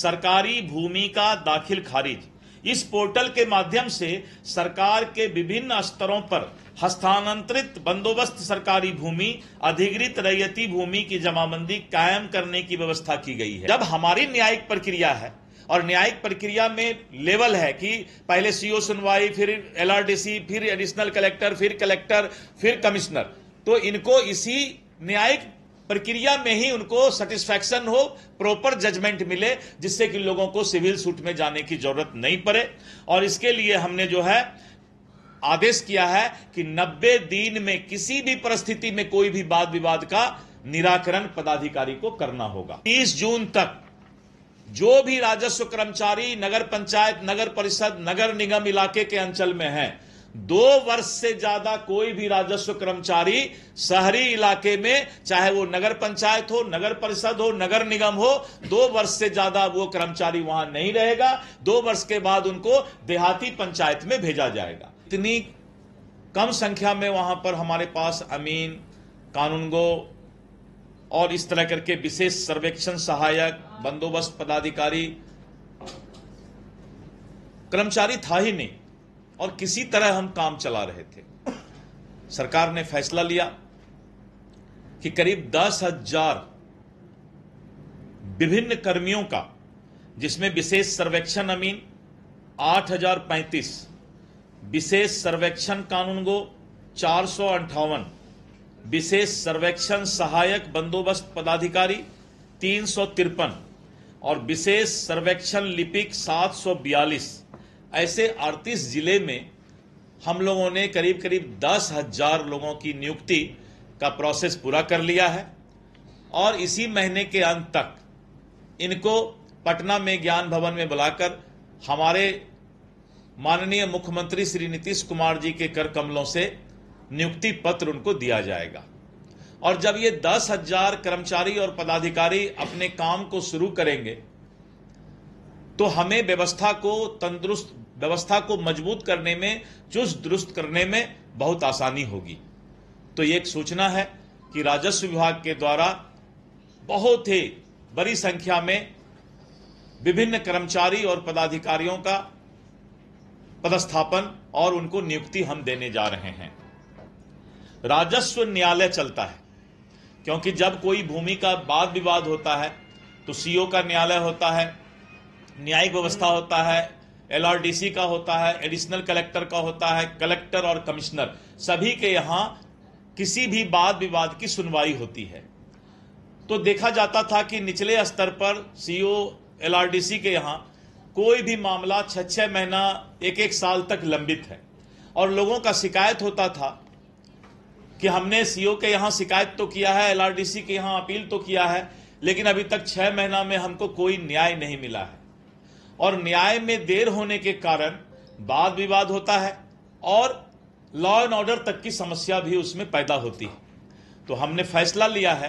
सरकारी भूमि का दाखिल खारिज इस पोर्टल के माध्यम से सरकार के विभिन्न स्तरों पर हस्तांतरित बंदोबस्त सरकारी भूमि, अधिकृत रैयती भूमि की जमाबंदी कायम करने की व्यवस्था की गई है। जब हमारी न्यायिक प्रक्रिया है और न्यायिक प्रक्रिया में लेवल है कि पहले सीओ सुनवाई, फिर एलआरडीसी, फिर एडिशनल कलेक्टर, फिर कलेक्टर, फिर कमिश्नर, तो इनको इसी न्यायिक प्रक्रिया में ही उनको सेटिस्फैक्शन हो, प्रॉपर जजमेंट मिले, जिससे कि लोगों को सिविल सूट में जाने की जरूरत नहीं पड़े। और इसके लिए हमने जो है आदेश किया है कि 90 दिन में किसी भी परिस्थिति में कोई भी वाद विवाद का निराकरण पदाधिकारी को करना होगा। 30 जून तक जो भी राजस्व कर्मचारी नगर पंचायत, नगर परिषद, नगर निगम इलाके के अंचल में हैं, 2 वर्ष से ज्यादा कोई भी राजस्व कर्मचारी शहरी इलाके में, चाहे वो नगर पंचायत हो, नगर परिषद हो, नगर निगम हो, 2 वर्ष से ज्यादा वो कर्मचारी वहां नहीं रहेगा। 2 वर्ष के बाद उनको देहाती पंचायत में भेजा जाएगा। इतनी कम संख्या में वहां पर हमारे पास अमीन, कानूनगो और इस तरह करके विशेष सर्वेक्षण सहायक, बंदोबस्त पदाधिकारी, कर्मचारी था ही नहीं और किसी तरह हम काम चला रहे थे। सरकार ने फैसला लिया कि करीब 10,000 विभिन्न कर्मियों का, जिसमें विशेष सर्वेक्षण अमीन 8,035, विशेष सर्वेक्षण कानूनगो 458, विशेष सर्वेक्षण सहायक बंदोबस्त पदाधिकारी 353 और विशेष सर्वेक्षण लिपिक 742, ऐसे 38 जिले में हम लोगों ने करीब करीब 10,000 लोगों की नियुक्ति का प्रोसेस पूरा कर लिया है। और इसी महीने के अंत तक इनको पटना में ज्ञान भवन में बुलाकर हमारे माननीय मुख्यमंत्री श्री नीतीश कुमार जी के कर कमलों से नियुक्ति पत्र उनको दिया जाएगा। और जब ये 10,000 कर्मचारी और पदाधिकारी अपने काम को शुरू करेंगे तो हमें व्यवस्था को मजबूत करने में, चुस्त दुरुस्त करने में बहुत आसानी होगी। तो ये एक सूचना है कि राजस्व विभाग के द्वारा बहुत ही बड़ी संख्या में विभिन्न कर्मचारी और पदाधिकारियों का पदस्थापन और उनको नियुक्ति हम देने जा रहे हैं। राजस्व न्यायालय चलता है, क्योंकि जब कोई भूमि का वाद विवाद होता है तो सीओ का न्यायालय होता है, न्यायिक व्यवस्था होता है, एलआरडीसी का होता है, एडिशनल कलेक्टर का होता है, कलेक्टर और कमिश्नर, सभी के यहाँ किसी भी वाद विवाद की सुनवाई होती है। तो देखा जाता था कि निचले स्तर पर सीओ, एलआरडीसी के यहाँ कोई भी मामला 6-6 महीना, 1-1 साल तक लंबित है और लोगों का शिकायत होता था कि हमने सीओ के यहाँ शिकायत तो किया है, एलआरडीसी के यहाँ अपील तो किया है, लेकिन अभी तक 6 महीना में हमको कोई न्याय नहीं मिला है। और न्याय में देर होने के कारण वाद विवाद होता है और लॉ एंड ऑर्डर तक की समस्या भी उसमें पैदा होती है। तो हमने फैसला लिया है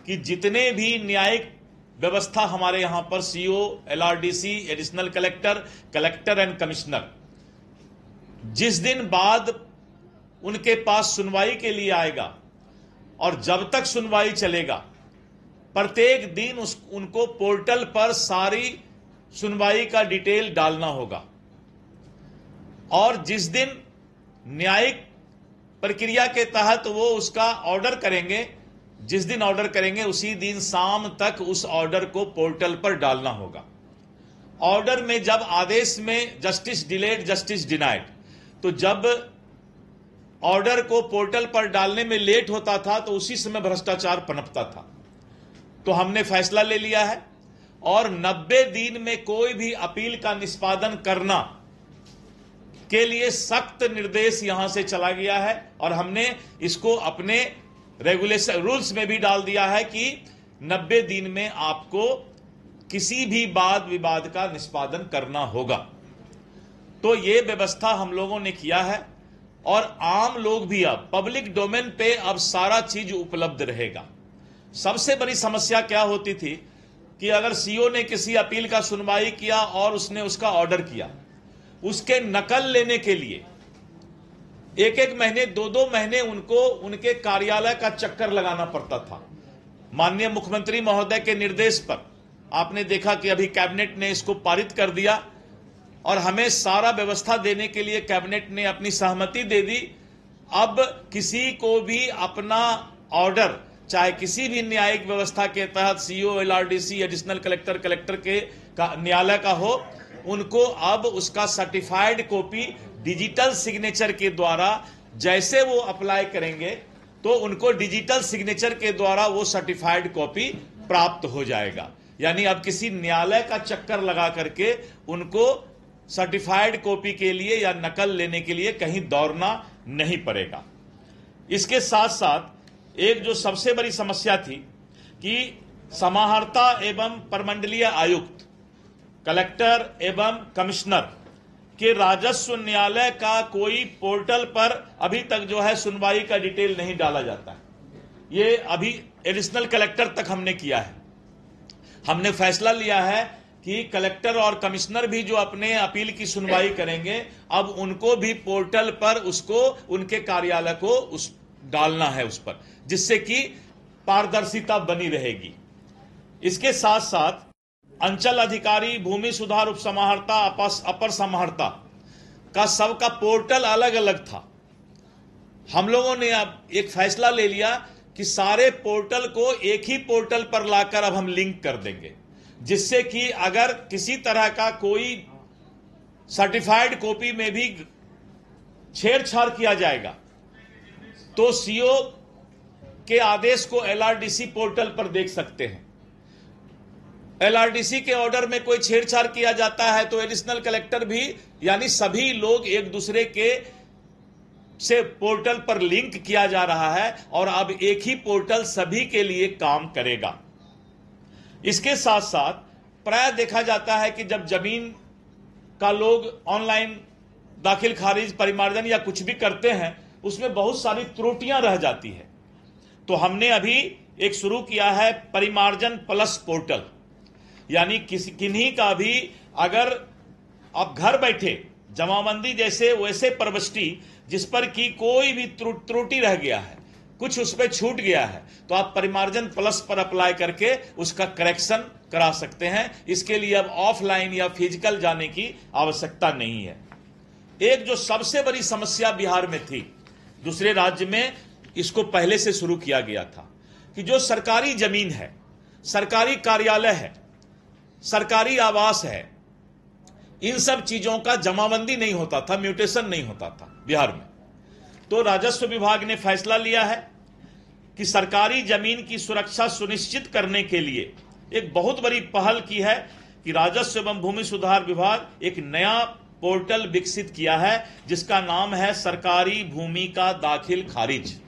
कि जितने भी न्यायिक व्यवस्था हमारे यहाँ पर CO, LRDC, additional collector, collector and commissioner, जिस दिन बाद उनके पास सुनवाई के लिए आएगा और जब तक सुनवाई चलेगा, प्रत्येक दिन उनको पोर्टल पर सारी सुनवाई का डिटेल डालना होगा। और जिस दिन न्यायिक प्रक्रिया के तहत वो उसका ऑर्डर करेंगे, जिस दिन ऑर्डर करेंगे उसी दिन शाम तक उस ऑर्डर को पोर्टल पर डालना होगा। ऑर्डर में जब आदेश में जस्टिस डिलेड, जस्टिस डिनाइड, तो जब ऑर्डर को पोर्टल पर डालने में लेट होता था तो उसी समय भ्रष्टाचार पनपता था। तो हमने फैसला ले लिया है और 90 दिन में कोई भी अपील का निष्पादन करना के लिए सख्त निर्देश यहां से चला गया है और हमने इसको अपने रेगुलेशन रूल्स में भी डाल दिया है कि 90 दिन में आपको किसी भी वाद विवाद का निष्पादन करना होगा। तो ये व्यवस्था हम लोगों ने किया है और आम लोग भी अब पब्लिक डोमेन पे अब सारा चीज उपलब्ध रहेगा। सबसे बड़ी समस्या क्या होती थी कि अगर सीओ ने किसी अपील का सुनवाई किया और उसने उसका ऑर्डर किया, उसके नकल लेने के लिए 1-1 महीने, 2-2 महीने उनको उनके कार्यालय का चक्कर लगाना पड़ता था। माननीय मुख्यमंत्री महोदय के निर्देश पर आपने देखा कि अभी कैबिनेट ने इसको पारित कर दिया और हमें सारा व्यवस्था देने के लिए कैबिनेट ने अपनी सहमति दे दी। अब किसी को भी अपना ऑर्डर चाहे किसी भी न्यायिक व्यवस्था के तहत CO, LRDC, additional collector, collector के न्यायालय का हो, उनको अब उसका सर्टिफाइड कॉपी डिजिटल सिग्नेचर के द्वारा जैसे वो अप्लाई करेंगे तो उनको डिजिटल सिग्नेचर के द्वारा वो सर्टिफाइड कॉपी प्राप्त हो जाएगा। यानी अब किसी न्यायालय का चक्कर लगा करके उनको सर्टिफाइड कॉपी के लिए या नकल लेने के लिए कहीं दौड़ना नहीं पड़ेगा। इसके साथ साथ एक जो सबसे बड़ी समस्या थी कि समाहर्ता एवं प्रमंडलीय आयुक्त, कलेक्टर एवं कमिश्नर के राजस्व न्यायालय का कोई पोर्टल पर अभी तक जो है सुनवाई का डिटेल नहीं डाला जाता है। ये अभी एडिशनल कलेक्टर तक हमने किया है। हमने फैसला लिया है कि कलेक्टर और कमिश्नर भी जो अपने अपील की सुनवाई करेंगे, अब उनको भी पोर्टल पर उसको उनके कार्यालय को उस डालना है उस पर, जिससे कि पारदर्शिता बनी रहेगी। इसके साथ साथ अंचल अधिकारी, भूमि सुधार उप समाहर्ता, अपर समाहर्ता का सबका पोर्टल अलग अलग था। हम लोगों ने अब एक फैसला ले लिया कि सारे पोर्टल को एक ही पोर्टल पर लाकर अब हम लिंक कर देंगे, जिससे कि अगर किसी तरह का कोई सर्टिफाइड कॉपी में भी छेड़छाड़ किया जाएगा तो सीओ के आदेश को एलआरडीसी पोर्टल पर देख सकते हैं। एलआरडीसी के ऑर्डर में कोई छेड़छाड़ किया जाता है तो एडिशनल कलेक्टर भी, यानी सभी लोग एक दूसरे के से पोर्टल पर लिंक किया जा रहा है और अब एक ही पोर्टल सभी के लिए काम करेगा। इसके साथ साथ प्राय देखा जाता है कि जब जमीन का लोग ऑनलाइन दाखिल खारिज, परिमार्जन या कुछ भी करते हैं, उसमें बहुत सारी त्रुटियां रह जाती है। तो हमने अभी एक शुरू किया है परिमार्जन प्लस पोर्टल, यानी किन्हीं का भी अगर आप घर बैठे जमाबंदी जैसे वैसे प्रविष्टि जिस पर की कोई भी त्रुटि रह गया है, कुछ उस पर छूट गया है, तो आप परिमार्जन प्लस पर अप्लाई करके उसका करेक्शन करा सकते हैं। इसके लिए अब ऑफलाइन या फिजिकल जाने की आवश्यकता नहीं है। एक जो सबसे बड़ी समस्या बिहार में थी, दूसरे राज्य में इसको पहले से शुरू किया गया था, कि जो सरकारी जमीन है, सरकारी कार्यालय है, सरकारी आवास है, इन सब चीजों का जमाबंदी नहीं होता था, म्यूटेशन नहीं होता था बिहार में। तो राजस्व विभाग ने फैसला लिया है कि सरकारी जमीन की सुरक्षा सुनिश्चित करने के लिए एक बहुत बड़ी पहल की है कि राजस्व एवं भूमि सुधार विभाग एक नया पोर्टल विकसित किया है, जिसका नाम है सरकारी भूमि का दाखिल खारिज।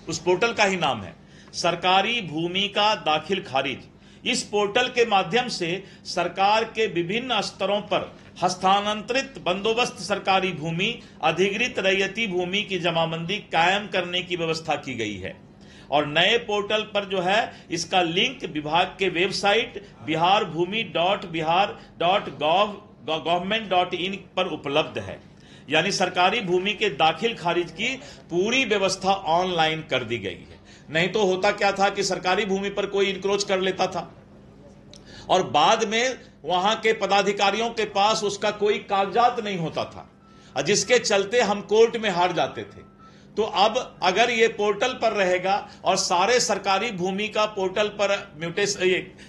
उस पोर्टल का ही नाम है सरकारी भूमि का दाखिल खारिज। इस पोर्टल के माध्यम से सरकार के विभिन्न स्तरों पर हस्तांतरित बंदोबस्त सरकारी भूमि, अधिकृत रैयती भूमि की जमाबंदी कायम करने की व्यवस्था की गई है। और नए पोर्टल पर जो है इसका लिंक विभाग के वेबसाइट biharbhumi.bihar.gov.in पर उपलब्ध है। यानी सरकारी भूमि के दाखिल खारिज की पूरी व्यवस्था ऑनलाइन कर दी गई है। नहीं तो होता क्या था कि सरकारी भूमि पर कोई इंक्रोच कर लेता था और बाद में वहां के पदाधिकारियों के पास उसका कोई कागजात नहीं होता था, जिसके चलते हम कोर्ट में हार जाते थे। तो अब अगर ये पोर्टल पर रहेगा और सारे सरकारी भूमि का पोर्टल पर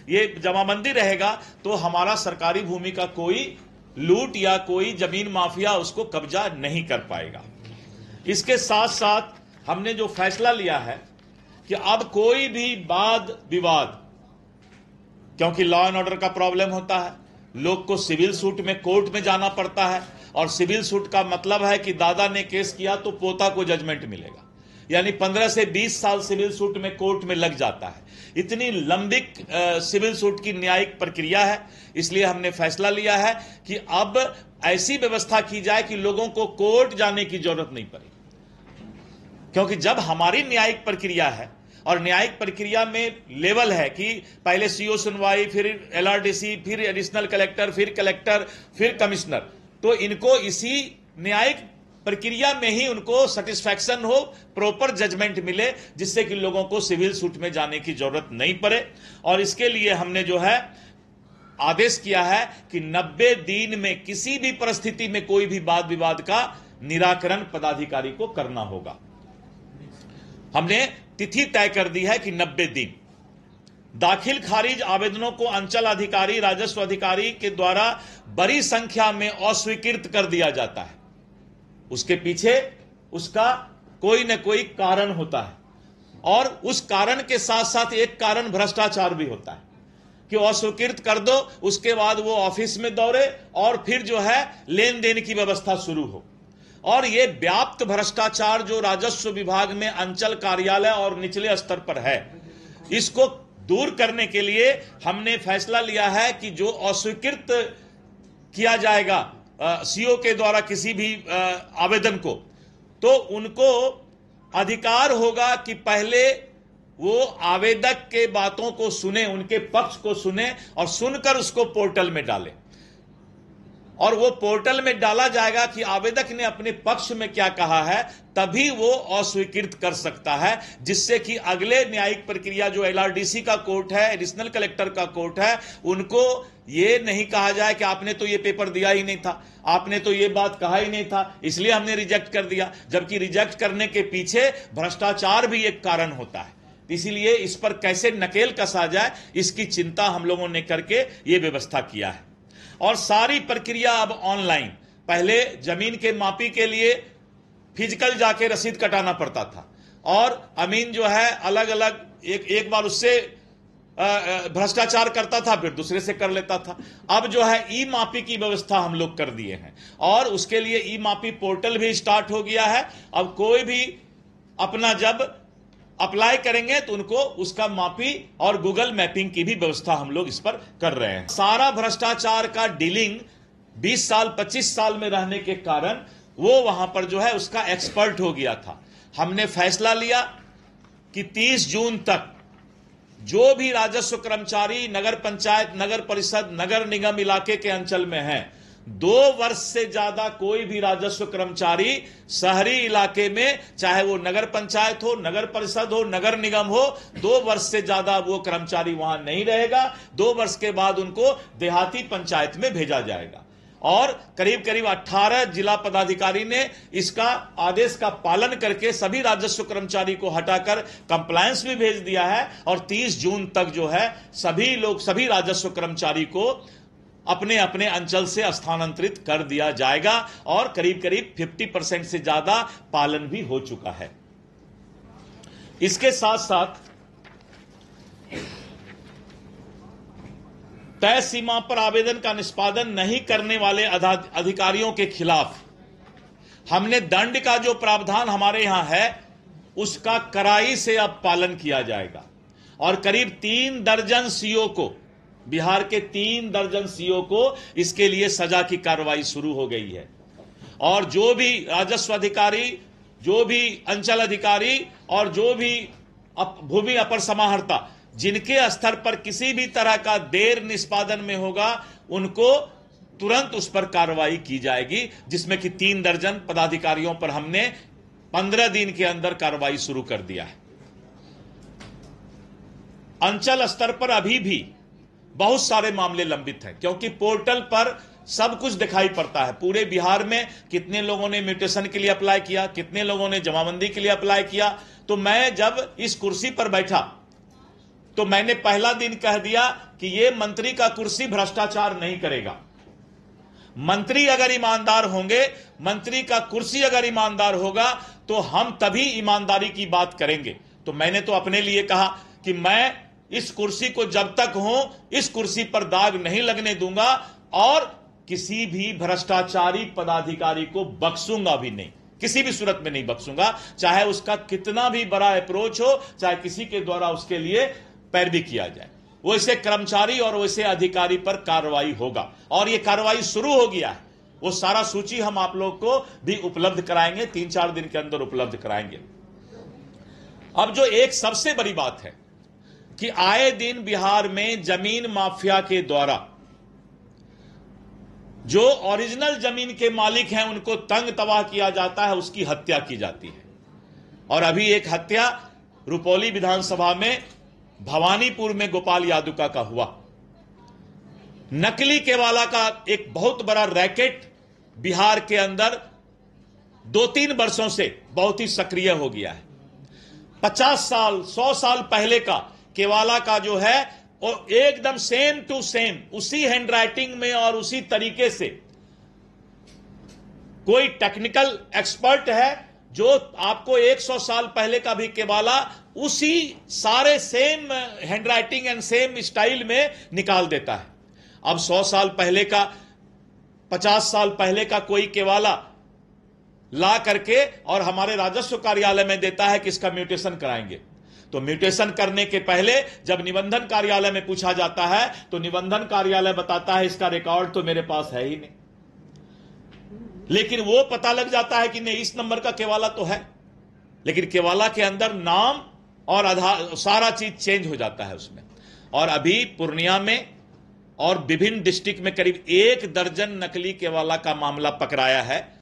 ये जमाबंदी रहेगा, तो हमारा सरकारी भूमि का कोई लूट या कोई जमीन माफिया उसको कब्जा नहीं कर पाएगा। इसके साथ साथ हमने जो फैसला लिया है कि अब कोई भी वाद विवाद, क्योंकि लॉ एंड ऑर्डर का प्रॉब्लम होता है, लोग को सिविल सूट में कोर्ट में जाना पड़ता है, और सिविल सूट का मतलब है कि दादा ने केस किया तो पोता को जजमेंट मिलेगा, यानी 15 से 20 साल सिविल सूट में कोर्ट में लग जाता है। इतनी लंबी सिविल सूट की न्यायिक प्रक्रिया है। इसलिए हमने फैसला लिया है कि अब ऐसी व्यवस्था की जाए कि लोगों को कोर्ट जाने की जरूरत नहीं पड़े, क्योंकि जब हमारी न्यायिक प्रक्रिया है और न्यायिक प्रक्रिया में लेवल है कि पहले सीओ सुनवाई, फिर एलआरडीसी, फिर एडिशनल कलेक्टर, फिर कलेक्टर, फिर कमिश्नर, तो इनको इसी न्यायिक प्रक्रिया में ही उनको सेटिस्फैक्शन हो, प्रॉपर जजमेंट मिले, जिससे कि लोगों को सिविल सूट में जाने की जरूरत नहीं पड़े। और इसके लिए हमने जो है आदेश किया है कि 90 दिन में किसी भी परिस्थिति में कोई भी वाद विवाद का निराकरण पदाधिकारी को करना होगा। हमने तिथि तय कर दी है कि 90 दिन। दाखिल खारिज आवेदनों को अंचल अधिकारी, राजस्व अधिकारी के द्वारा बड़ी संख्या में अस्वीकृत कर दिया जाता है। उसके पीछे उसका कोई न कोई कारण होता है, और उस कारण के साथ साथ एक कारण भ्रष्टाचार भी होता है कि अस्वीकृत कर दो, उसके बाद वो ऑफिस में दौड़े और फिर जो है लेन देन की व्यवस्था शुरू हो। और ये व्याप्त भ्रष्टाचार जो राजस्व विभाग में अंचल कार्यालय और निचले स्तर पर है, इसको दूर करने के लिए हमने फैसला लिया है कि जो अस्वीकृत किया जाएगा सीओ के द्वारा किसी भी आवेदन को, तो उनको अधिकार होगा कि पहले वो आवेदक के बातों को सुने, उनके पक्ष को सुने और सुनकर उसको पोर्टल में डालें। और वो पोर्टल में डाला जाएगा कि आवेदक ने अपने पक्ष में क्या कहा है, तभी वो अस्वीकृत कर सकता है, जिससे कि अगले न्यायिक प्रक्रिया जो एलआरडीसी का कोर्ट है, एडिशनल कलेक्टर का कोर्ट है, उनको ये नहीं कहा जाए कि आपने तो ये पेपर दिया ही नहीं था, आपने तो ये बात कहा ही नहीं था, इसलिए हमने रिजेक्ट कर दिया। जबकि रिजेक्ट करने के पीछे भ्रष्टाचार भी एक कारण होता है। इसीलिए इस पर कैसे नकेल कसा जाए, इसकी चिंता हम लोगों ने करके ये व्यवस्था किया है। और सारी प्रक्रिया अब ऑनलाइन। पहले जमीन के मापी के लिए फिजिकल जाके रसीद कटाना पड़ता था, और अमीन जो है अलग अलग एक बार उससे भ्रष्टाचार करता था, फिर दूसरे से कर लेता था। अब जो है ई मापी की व्यवस्था हम लोग कर दिए हैं, और उसके लिए ई मापी पोर्टल भी स्टार्ट हो गया है। अब कोई भी अपना जब अप्लाई करेंगे तो उनको उसका मापी और गूगल मैपिंग की भी व्यवस्था हम लोग इस पर कर रहे हैं। सारा भ्रष्टाचार का डीलिंग 20 साल 25 साल में रहने के कारण वो वहां पर जो है उसका एक्सपर्ट हो गया था। हमने फैसला लिया कि 30 जून तक जो भी राजस्व कर्मचारी नगर पंचायत, नगर परिषद, नगर निगम इलाके के अंचल में है, 2 वर्ष से ज्यादा कोई भी राजस्व कर्मचारी शहरी इलाके में, चाहे वो नगर पंचायत हो, नगर परिषद हो, नगर निगम हो, 2 वर्ष से ज्यादा वो कर्मचारी वहां नहीं रहेगा। 2 वर्ष के बाद उनको देहाती पंचायत में भेजा जाएगा। और करीब करीब 18 जिला पदाधिकारी ने इसका आदेश का पालन करके सभी राजस्व कर्मचारी को हटाकर कंप्लायंस भी भेज दिया है। और 30 जून तक जो है सभी राजस्व कर्मचारी को अपने अपने अंचल से स्थानांतरित कर दिया जाएगा, और करीब करीब 50% से ज्यादा पालन भी हो चुका है। इसके साथ साथ तय सीमा पर आवेदन का निष्पादन नहीं करने वाले अधिकारियों के खिलाफ हमने दंड का जो प्रावधान हमारे यहां है उसका कड़ाई से अब पालन किया जाएगा। और करीब 3 दर्जन सीओ को, बिहार के 3 दर्जन सीओ को इसके लिए सजा की कार्रवाई शुरू हो गई है। और जो भी राजस्व अधिकारी, जो भी अंचल अधिकारी और जो भी भूमि अपर समाहर्ता जिनके स्तर पर किसी भी तरह का देर निष्पादन में होगा, उनको तुरंत उस पर कार्रवाई की जाएगी, जिसमें कि 3 दर्जन पदाधिकारियों पर हमने 15 दिन के अंदर कार्रवाई शुरू कर दिया है। अंचल स्तर पर अभी भी बहुत सारे मामले लंबित हैं, क्योंकि पोर्टल पर सब कुछ दिखाई पड़ता है। पूरे बिहार में कितने लोगों ने म्यूटेशन के लिए अप्लाई किया, कितने लोगों ने जमाबंदी के लिए अप्लाई किया। तो मैं जब इस कुर्सी पर बैठा तो मैंने पहला दिन कह दिया कि यह मंत्री का कुर्सी भ्रष्टाचार नहीं करेगा। मंत्री अगर ईमानदार होंगे, मंत्री का कुर्सी अगर ईमानदार होगा, तो हम तभी ईमानदारी की बात करेंगे। तो मैंने तो अपने लिए कहा कि मैं इस कुर्सी को जब तक हूं, इस कुर्सी पर दाग नहीं लगने दूंगा, और किसी भी भ्रष्टाचारी पदाधिकारी को बख्शूंगा भी नहीं, किसी भी सूरत में नहीं बख्शूंगा, चाहे उसका कितना भी बड़ा अप्रोच हो, चाहे किसी के द्वारा उसके लिए पैरवी किया जाए। वैसे कर्मचारी और वैसे अधिकारी पर कार्रवाई होगा, और यह कार्रवाई शुरू हो गया है। वो सारा सूची हम आप लोग को भी उपलब्ध कराएंगे, 3-4 दिन के अंदर उपलब्ध कराएंगे। अब जो एक सबसे बड़ी बात है कि आए दिन बिहार में जमीन माफिया के द्वारा जो ओरिजिनल जमीन के मालिक हैं उनको तंग तबाह किया जाता है, उसकी हत्या की जाती है। और अभी एक हत्या रुपौली विधानसभा में भवानीपुर में गोपाल यादुका का हुआ। नकली केवाला का एक बहुत बड़ा रैकेट बिहार के अंदर 2-3 वर्षों से बहुत ही सक्रिय हो गया है। 50 साल 100 साल पहले का केवाला का जो है और एकदम सेम टू सेम उसी हैंडराइटिंग में और उसी तरीके से कोई टेक्निकल एक्सपर्ट है जो आपको 100 साल पहले का भी केवाला उसी सारे same handwriting and same style में निकाल देता है। अब 100 साल पहले का 50 साल पहले का कोई केवाला ला करके और हमारे राजस्व कार्यालय में देता है कि इसका म्यूटेशन कराएंगे, तो म्यूटेशन करने के पहले जब निबंधन कार्यालय में पूछा जाता है तो निबंधन कार्यालय बताता है इसका रिकॉर्ड तो मेरे पास है ही नहीं, लेकिन वो पता लग जाता है कि नहीं इस नंबर का केवाला तो है, लेकिन केवाला के अंदर नाम और आधार सारा चीज चेंज हो जाता है उसमें। और अभी पूर्णिया में और विभिन्न डिस्ट्रिक्ट में करीब 1 दर्जन नकली केवाला का मामला पकड़ाया है